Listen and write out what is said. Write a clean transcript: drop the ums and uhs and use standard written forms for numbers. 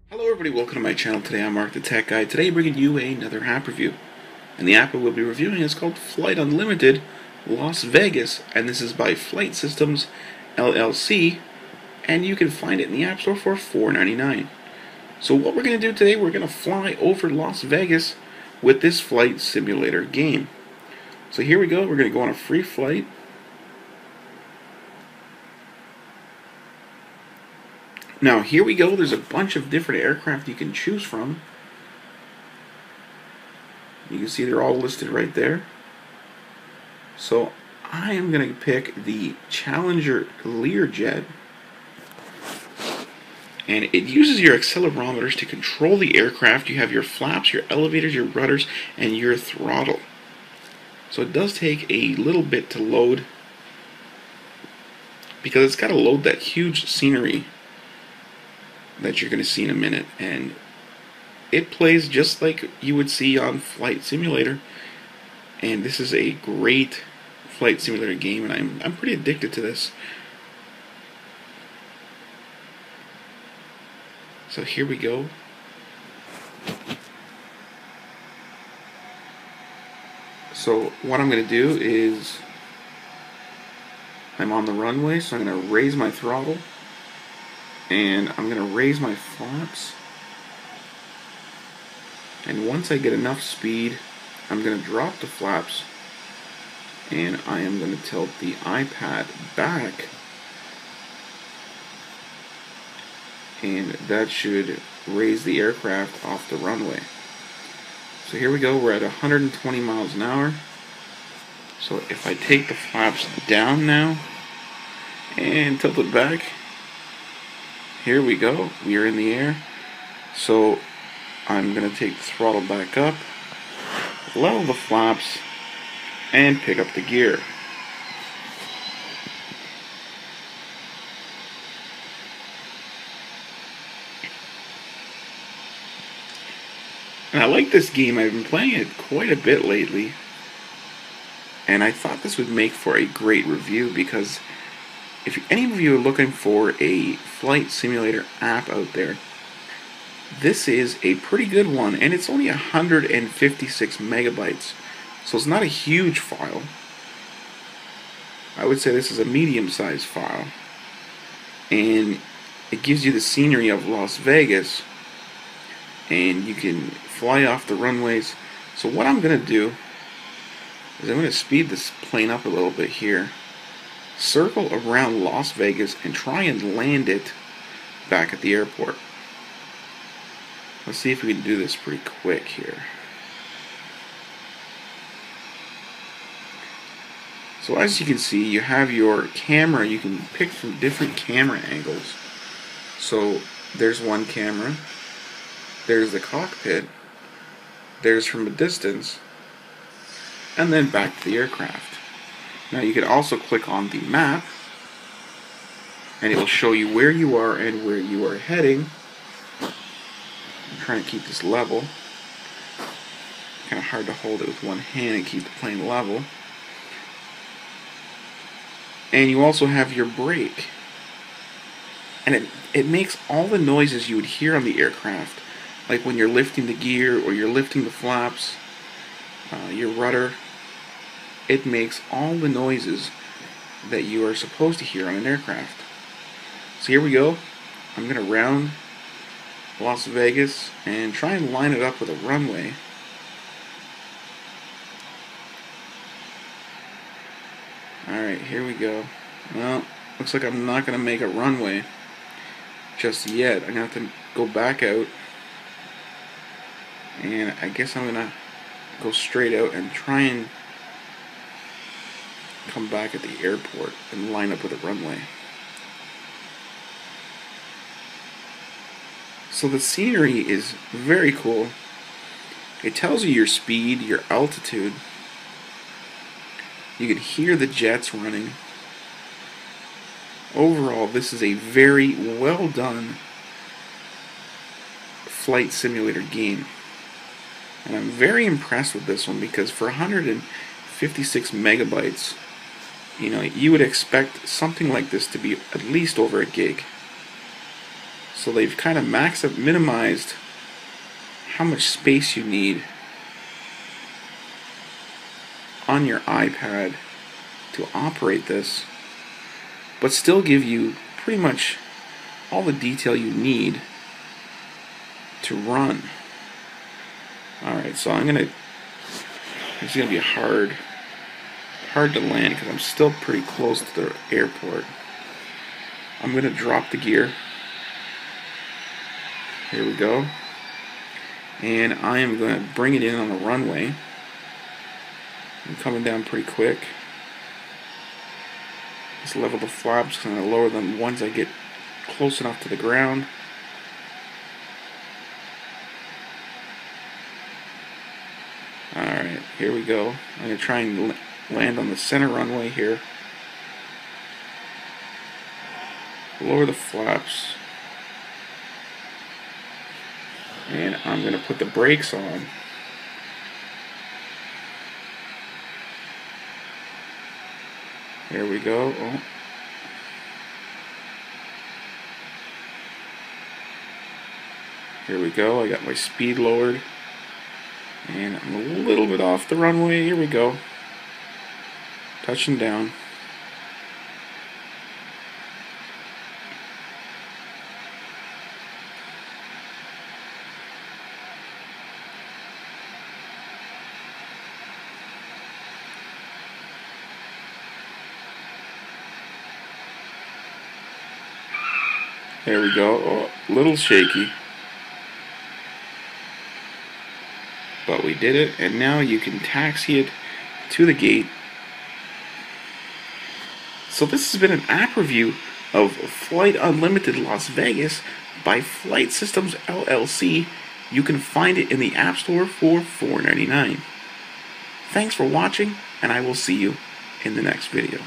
Hello everybody, welcome to my channel. Today I'm Mark the Tech Guy. Today bringing you another app review. And the app I will be reviewing is called Flight Unlimited Las Vegas, and this is by Flight Systems LLC, and you can find it in the App Store for $4.99. So what we're going to do today, we're going to fly over Las Vegas with this flight simulator game. So here we go, we're going to go on a free flight. Now here we go, there's a bunch of different aircraft you can choose from. You can see they're all listed right there. So I am going to pick the Challenger Learjet, and it uses your accelerometers to control the aircraft. You have your flaps, your elevators, your rudders, and your throttle. So it does take a little bit to load because it's got to load that huge scenery that you're going to see in a minute, and it plays just like you would see on Flight Simulator. And this is a great flight simulator game, and I'm pretty addicted to this. So here we go. So what I'm going to do is, I'm on the runway, so I'm going to raise my throttle, and I'm going to raise my flaps, and once I get enough speed, I'm going to drop the flaps, and I am going to tilt the iPad back, and that should raise the aircraft off the runway. So here we go, we're at 120 miles an hour. So if I take the flaps down now and tilt it back, here we go, we are in the air. So I'm going to take the throttle back up, level the flaps, and pick up the gear. And I like this game. I've been playing it quite a bit lately, and I thought this would make for a great review because if any of you are looking for a flight simulator app out there, this is a pretty good one, and it's only 156 megabytes, so it's not a huge file. I would say this is a medium-sized file, and it gives you the scenery of Las Vegas, and you can fly off the runways. So what I'm going to do is I'm going to speed this plane up a little bit here, circle around Las Vegas, and try and land it back at the airport. Let's see if we can do this pretty quick here. So as you can see, you have your camera. You can pick from different camera angles. So there's one camera, there's the cockpit, there's from a distance, and then back to the aircraft. Now you can also click on the map, and it will show you where you are and where you are heading. I'm trying to keep this level. Kind of hard to hold it with one hand and keep the plane level. And you also have your brake, and it makes all the noises you would hear on the aircraft, like when you're lifting the gear or you're lifting the flaps, your rudder. It makes all the noises that you are supposed to hear on an aircraft. So here we go. I'm going to round Las Vegas and try and line it up with a runway. Alright, here we go. Well, looks like I'm not going to make a runway just yet. I'm going to have to go back out, and I guess I'm going to go straight out and try and come back at the airport and line up with a runway. So the scenery is very cool. It tells you your speed, your altitude. You can hear the jets running. Overall, this is a very well done flight simulator game. And I'm very impressed with this one because for 156 megabytes, you know, you would expect something like this to be at least over a gig. So they've kind of minimized how much space you need on your iPad to operate this, but still give you pretty much all the detail you need to run. Alright, so it's gonna be hard to land because I'm still pretty close to the airport. I'm gonna drop the gear. Here we go. And I am gonna bring it in on the runway. I'm coming down pretty quick. Just level the flaps, and I lower them once I get close enough to the ground. Alright, here we go. I'm going to try and land on the center runway here. Lower the flaps. And I'm going to put the brakes on. There we go. Oh. Here we go. I got my speed lowered. And I'm a little bit off the runway. Here we go. Touching down. There we go. Oh, a little shaky. But we did it, and now you can taxi it to the gate. So this has been an app review of Flight Unlimited Las Vegas by Flight Systems LLC. You can find it in the App Store for $4.99. Thanks for watching, and I will see you in the next video.